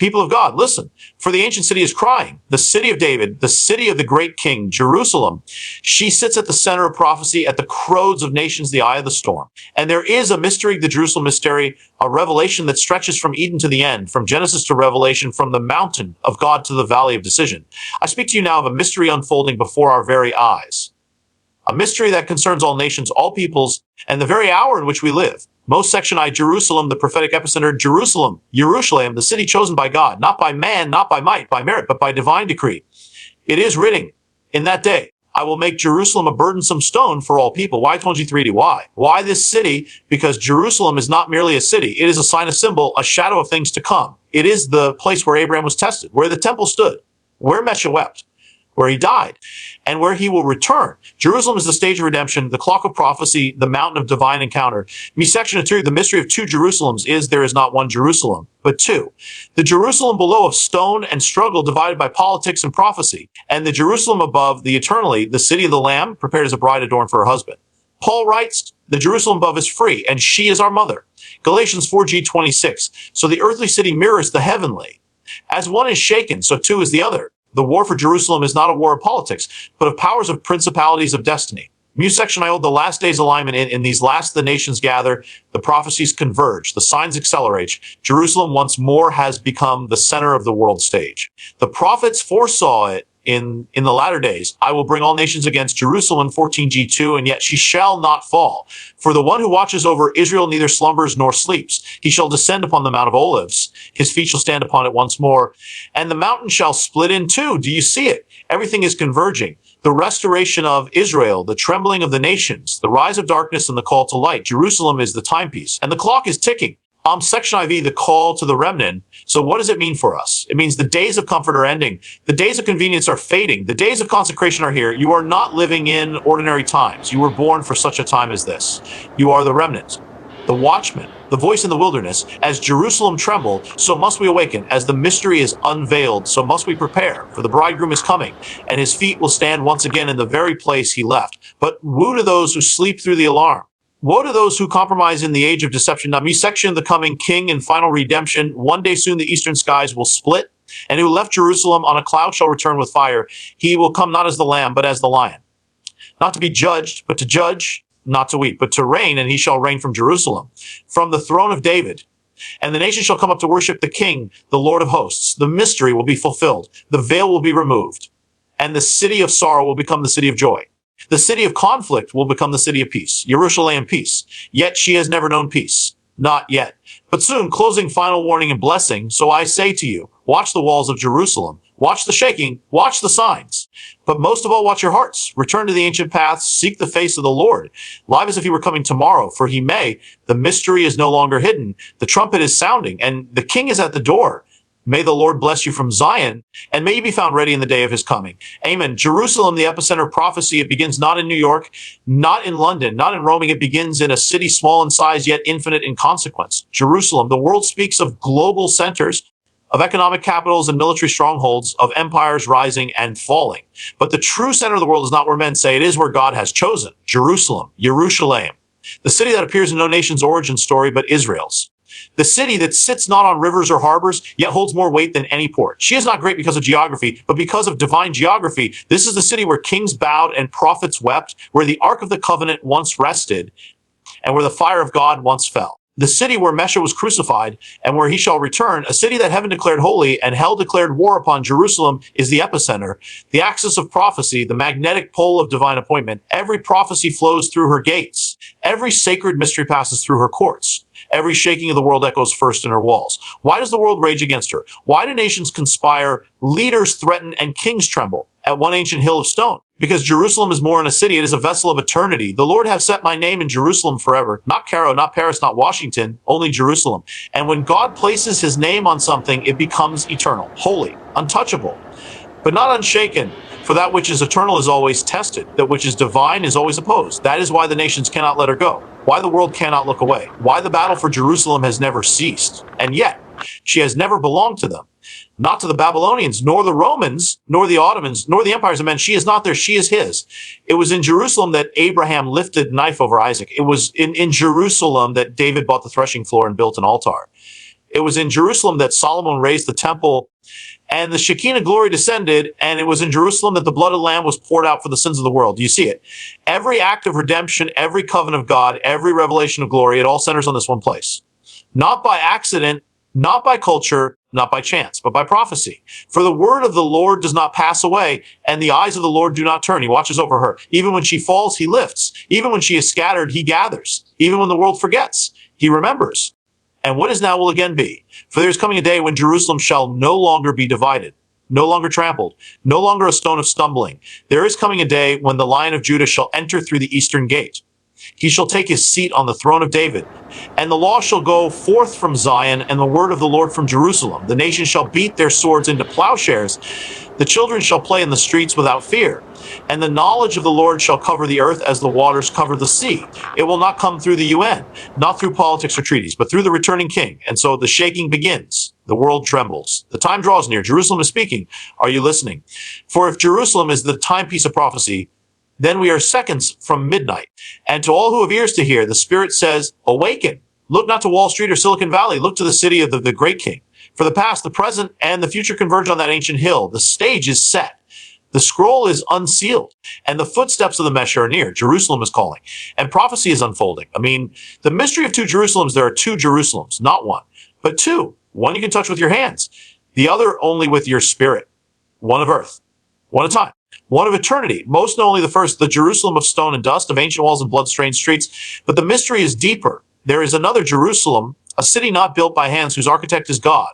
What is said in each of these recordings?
People of God, listen, for the ancient city is crying, the city of David, the city of the great king, Jerusalem. She sits at the center of prophecy, at the crows of nations, the eye of the storm. And there is a mystery, the Jerusalem mystery, a revelation that stretches from Eden to the end, from Genesis to Revelation, from the mountain of God to the valley of decision. I speak to you now of a mystery unfolding before our very eyes. A mystery that concerns all nations, all peoples, and the very hour in which we live. Most section I, Jerusalem, the prophetic epicenter, Jerusalem, Yerushalayim, the city chosen by God, not by man, not by might, by merit, but by divine decree. It is written in that day, I will make Jerusalem a burdensome stone for all people. Why 23D? Why? Why this city? Because Jerusalem is not merely a city. It is a sign, a symbol, a shadow of things to come. It is the place where Abraham was tested, where the temple stood, where Mesha wept, where he died, and where he will return. Jerusalem is the stage of redemption, the clock of prophecy, the mountain of divine encounter. Me section 2, the mystery of two Jerusalems is there is not one Jerusalem, but two. The Jerusalem below of stone and struggle divided by politics and prophecy, and the Jerusalem above, the eternally, the city of the Lamb, prepared as a bride adorned for her husband. Paul writes, the Jerusalem above is free, and she is our mother. Galatians 4:26. So the earthly city mirrors the heavenly. As one is shaken, so too is the other. The war for Jerusalem is not a war of politics, but of powers of principalities of destiny. Muse section I hold the last day's alignment in these last the nations gather, the prophecies converge, the signs accelerate. Jerusalem once more has become the center of the world stage. The prophets foresaw it in the latter days. I will bring all nations against Jerusalem, 14G2, and yet she shall not fall. For the one who watches over Israel neither slumbers nor sleeps. He shall descend upon the Mount of Olives. His feet shall stand upon it once more. And the mountain shall split in two. Do you see it? Everything is converging. The restoration of Israel, the trembling of the nations, the rise of darkness and the call to light. Jerusalem is the timepiece. And the clock is ticking. Section IV, the call to the remnant. So what does it mean for us? It means the days of comfort are ending. The days of convenience are fading. The days of consecration are here. You are not living in ordinary times. You were born for such a time as this. You are the remnant, the watchman, the voice in the wilderness. As Jerusalem trembled, so must we awaken. As the mystery is unveiled, so must we prepare. For the bridegroom is coming, and his feet will stand once again in the very place he left. But woe to those who sleep through the alarm. Woe to those who compromise in the age of deception. Now, me section, the coming king and final redemption. One day soon the eastern skies will split, and who left Jerusalem on a cloud shall return with fire. He will come not as the lamb, but as the lion. Not to be judged, but to judge, not to weep, but to reign, and he shall reign from Jerusalem, from the throne of David. And the nation shall come up to worship the King, the Lord of hosts. The mystery will be fulfilled. The veil will be removed, and the city of sorrow will become the city of joy. The city of conflict will become the city of peace. Yerushalayim peace. Yet she has never known peace. Not yet. But soon, closing final warning and blessing. So I say to you, watch the walls of Jerusalem. Watch the shaking. Watch the signs. But most of all, watch your hearts. Return to the ancient paths. Seek the face of the Lord. Live as if he were coming tomorrow, for he may. The mystery is no longer hidden. The trumpet is sounding, and the king is at the door. May the Lord bless you from Zion, and may you be found ready in the day of his coming. Amen. Jerusalem, the epicenter of prophecy. It begins not in New York, not in London, not in Rome. It begins in a city small in size, yet infinite in consequence. Jerusalem. The world speaks of global centers, of economic capitals and military strongholds, of empires rising and falling. But the true center of the world is not where men say it is, where God has chosen. Jerusalem, Yerushalayim. The city that appears in no nation's origin story, but Israel's. The city that sits not on rivers or harbors, yet holds more weight than any port. She is not great because of geography, but because of divine geography. This is the city where kings bowed and prophets wept, where the Ark of the Covenant once rested, and where the fire of God once fell. The city where Mesha was crucified, and where he shall return, a city that heaven declared holy and hell declared war upon. Jerusalem is the epicenter, the axis of prophecy, the magnetic pole of divine appointment. Every prophecy flows through her gates. Every sacred mystery passes through her courts. Every shaking of the world echoes first in her walls. Why does the world rage against her? Why do nations conspire, leaders threaten, and kings tremble at one ancient hill of stone? Because Jerusalem is more than a city. It is a vessel of eternity. The Lord have set my name in Jerusalem forever. Not Cairo, not Paris, not Washington, only Jerusalem. And when God places his name on something, it becomes eternal, holy, untouchable, but not unshaken. For that which is eternal is always tested. That which is divine is always opposed. That is why the nations cannot let her go. Why the world cannot look away. Why the battle for Jerusalem has never ceased. And yet, she has never belonged to them. Not to the Babylonians, nor the Romans, nor the Ottomans, nor the empires of men. She is not there. She is his. It was in Jerusalem that Abraham lifted knife over Isaac. It was in Jerusalem that David bought the threshing floor and built an altar. It was in Jerusalem that Solomon raised the temple and the Shekinah glory descended, and it was in Jerusalem that the blood of the Lamb was poured out for the sins of the world. Do you see it? Every act of redemption, every covenant of God, every revelation of glory, it all centers on this one place. Not by accident, not by culture, not by chance, but by prophecy. For the word of the Lord does not pass away, and the eyes of the Lord do not turn. He watches over her. Even when she falls, he lifts. Even when she is scattered, he gathers. Even when the world forgets, he remembers. And what is now will again be. For there is coming a day when Jerusalem shall no longer be divided, no longer trampled, no longer a stone of stumbling. There is coming a day when the Lion of Judah shall enter through the eastern gate. He shall take his seat on the throne of David, and the law shall go forth from Zion, and the word of the Lord from Jerusalem. The nations shall beat their swords into plowshares. The children shall play in the streets without fear. And the knowledge of the Lord shall cover the earth as the waters cover the sea. It will not come through the UN, not through politics or treaties, but through the returning king. And so the shaking begins. The world trembles. The time draws near. Jerusalem is speaking. Are you listening? For if Jerusalem is the timepiece of prophecy, then we are seconds from midnight. And to all who have ears to hear, the Spirit says, awaken. Look not to Wall Street or Silicon Valley. Look to the city of the great king. For the past, the present, and the future converge on that ancient hill. The stage is set. The scroll is unsealed, and the footsteps of the Messiah are near. Jerusalem is calling, and prophecy is unfolding. I mean, the mystery of two Jerusalems, there are two Jerusalems, not one, but two. One you can touch with your hands, the other only with your spirit. One of earth, one of time, one of eternity. Most know only the first, the Jerusalem of stone and dust, of ancient walls and blood-stained streets. But the mystery is deeper. There is another Jerusalem, a city not built by hands, whose architect is God.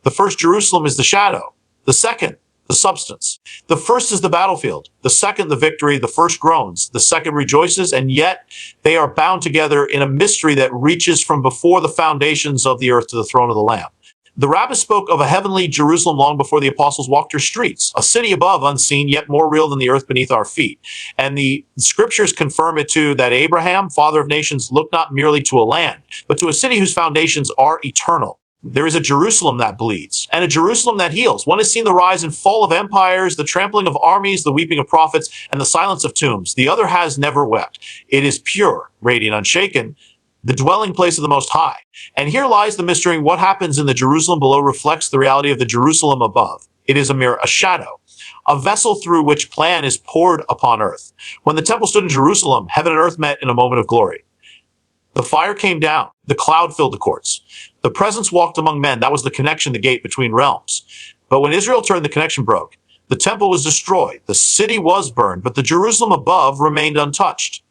The first Jerusalem is the shadow. The second, the substance. The first is the battlefield. The second, the victory. The first groans. The second rejoices, and yet they are bound together in a mystery that reaches from before the foundations of the earth to the throne of the Lamb. The rabbis spoke of a heavenly Jerusalem long before the apostles walked her streets, a city above, unseen, yet more real than the earth beneath our feet. And the scriptures confirm it too, that Abraham, father of nations, looked not merely to a land, but to a city whose foundations are eternal. There is a Jerusalem that bleeds, and a Jerusalem that heals. One has seen the rise and fall of empires, the trampling of armies, the weeping of prophets, and the silence of tombs. The other has never wept. It is pure, radiant, unshaken, the dwelling place of the Most High. And here lies the mystery. What happens in the Jerusalem below reflects the reality of the Jerusalem above. It is a mirror, a shadow, a vessel through which plan is poured upon earth. When the temple stood in Jerusalem, heaven and earth met in a moment of glory. The fire came down. The cloud filled the courts. The presence walked among men. That was the connection, the gate between realms. But when Israel turned, the connection broke. The temple was destroyed. The city was burned, but the Jerusalem above remained untouched.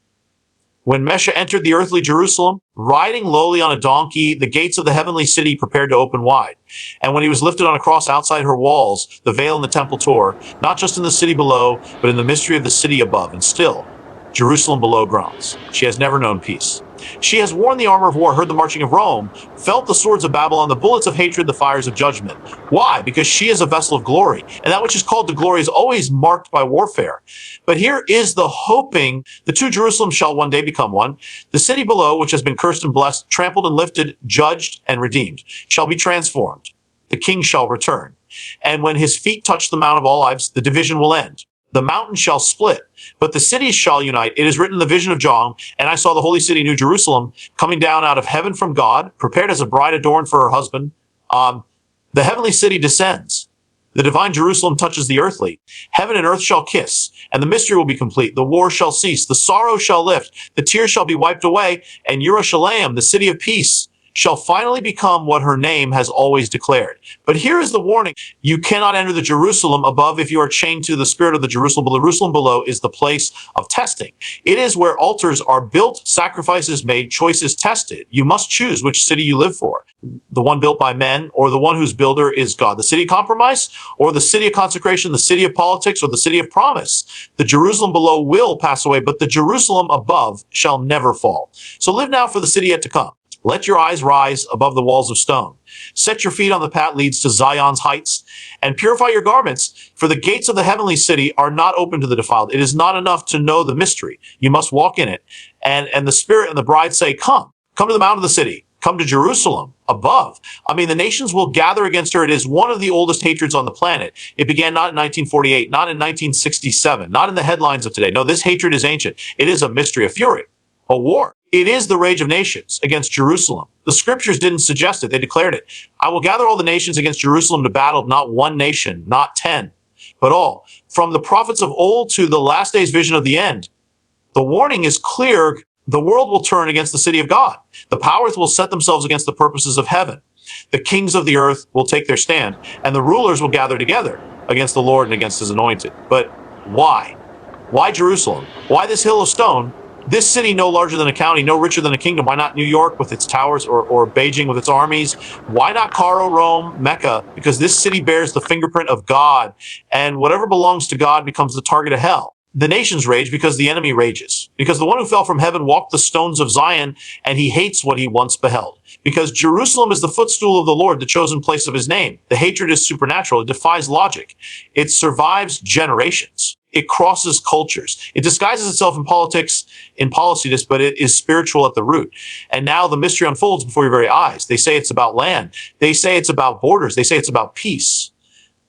When Messiah entered the earthly Jerusalem, riding lowly on a donkey, the gates of the heavenly city prepared to open wide. And when he was lifted on a cross outside her walls, the veil in the temple tore, not just in the city below, but in the mystery of the city above. And still, Jerusalem below groans. She has never known peace. She has worn the armor of war, heard the marching of Rome, felt the swords of Babylon, the bullets of hatred, the fires of judgment. Why? Because she is a vessel of glory, and that which is called the glory is always marked by warfare. But here is the hoping: the two Jerusalems shall one day become one. The city below, which has been cursed and blessed, trampled and lifted, judged and redeemed, shall be transformed. The king shall return. And when his feet touch the Mount of Olives, the division will end. The mountain shall split, but the cities shall unite. It is written in the vision of John, and I saw the holy city, New Jerusalem, coming down out of heaven from God, prepared as a bride adorned for her husband. The heavenly city descends. The divine Jerusalem touches the earthly. Heaven and earth shall kiss, and the mystery will be complete. The war shall cease. The sorrow shall lift. The tears shall be wiped away, and Jerusalem, the city of peace, shall finally become what her name has always declared. But here is the warning. You cannot enter the Jerusalem above if you are chained to the spirit of the Jerusalem. But the Jerusalem below is the place of testing. It is where altars are built, sacrifices made, choices tested. You must choose which city you live for. The one built by men, or the one whose builder is God. The city of compromise, or the city of consecration, the city of politics, or the city of promise. The Jerusalem below will pass away, but the Jerusalem above shall never fall. So live now for the city yet to come. Let your eyes rise above the walls of stone. Set your feet on the path leads to Zion's heights, and purify your garments, for the gates of the heavenly city are not open to the defiled. It is not enough to know the mystery. You must walk in it. And the Spirit and the bride say, come to the mount of the city. Come to Jerusalem above. I mean, the nations will gather against her. It is one of the oldest hatreds on the planet. It began not in 1948, not in 1967, not in the headlines of today. No, this hatred is ancient. It is a mystery, a fury, a war. It is the rage of nations against Jerusalem. The scriptures didn't suggest it. They declared it. I will gather all the nations against Jerusalem to battle, not one nation, not 10, but all. From the prophets of old to the last day's vision of the end, the warning is clear. The world will turn against the city of God. The powers will set themselves against the purposes of heaven. The kings of the earth will take their stand, and the rulers will gather together against the Lord and against his anointed. But why? Why Jerusalem? Why this hill of stone? This city no larger than a county, no richer than a kingdom. Why not New York with its towers, or Beijing with its armies? Why not Cairo, Rome, Mecca? Because this city bears the fingerprint of God, and whatever belongs to God becomes the target of hell. The nations rage because the enemy rages. Because the one who fell from heaven walked the stones of Zion, and he hates what he once beheld. Because Jerusalem is the footstool of the Lord, the chosen place of his name. The hatred is supernatural. It defies logic. It survives generations. It crosses cultures. It disguises itself in politics, in policy, but it is spiritual at the root. And now the mystery unfolds before your very eyes. They say it's about land. They say it's about borders. They say it's about peace.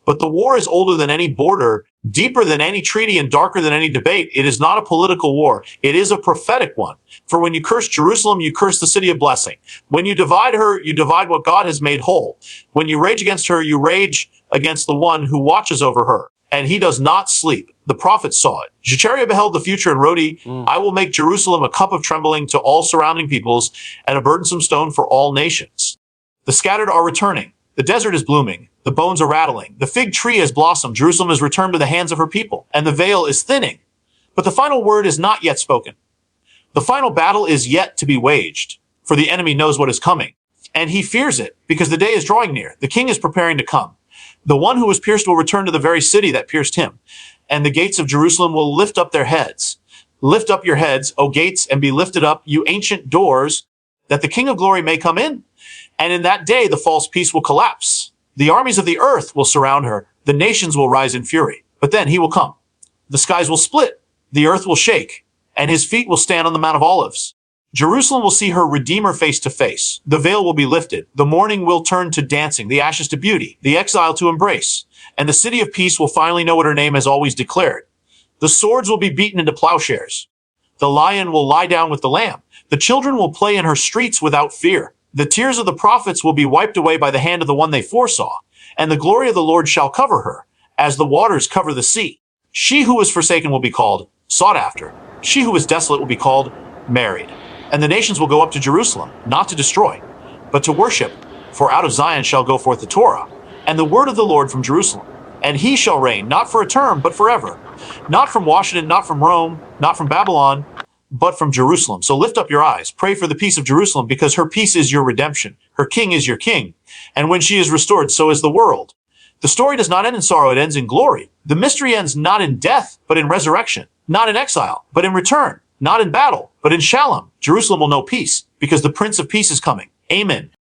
But the war is older than any border, deeper than any treaty, and darker than any debate. It is not a political war. It is a prophetic one. For when you curse Jerusalem, you curse the city of blessing. When you divide her, you divide what God has made whole. When you rage against her, you rage against the one who watches over her. And he does not sleep. The prophets saw it. Zechariah beheld the future and wrote, I will make Jerusalem a cup of trembling to all surrounding peoples, and a burdensome stone for all nations. The scattered are returning. The desert is blooming. The bones are rattling. The fig tree has blossomed. Jerusalem is returned to the hands of her people, and the veil is thinning. But the final word is not yet spoken. The final battle is yet to be waged, for the enemy knows what is coming, and he fears it, because the day is drawing near. The king is preparing to come. The one who was pierced will return to the very city that pierced him, and the gates of Jerusalem will lift up their heads. Lift up your heads, O gates, and be lifted up, you ancient doors, that the King of glory may come in. And in that day, the false peace will collapse. The armies of the earth will surround her. The nations will rise in fury. But then he will come. The skies will split. The earth will shake. And his feet will stand on the Mount of Olives. Jerusalem will see her Redeemer face to face. The veil will be lifted. The mourning will turn to dancing, the ashes to beauty, the exile to embrace. And the city of peace will finally know what her name has always declared. The swords will be beaten into plowshares. The lion will lie down with the lamb. The children will play in her streets without fear. The tears of the prophets will be wiped away by the hand of the one they foresaw, and the glory of the Lord shall cover her, as the waters cover the sea. She who was forsaken will be called sought after. She who was desolate will be called married. And the nations will go up to Jerusalem, not to destroy, but to worship. For out of Zion shall go forth the Torah, and the word of the Lord from Jerusalem. And he shall reign, not for a term, but forever. Not from Washington, not from Rome, not from Babylon, but from Jerusalem. So lift up your eyes, pray for the peace of Jerusalem, because her peace is your redemption. Her king is your king. And when she is restored, so is the world. The story does not end in sorrow, it ends in glory. The mystery ends not in death, but in resurrection. Not in exile, but in return. Not in battle, but in shalom. Jerusalem will know peace, because the Prince of Peace is coming. Amen.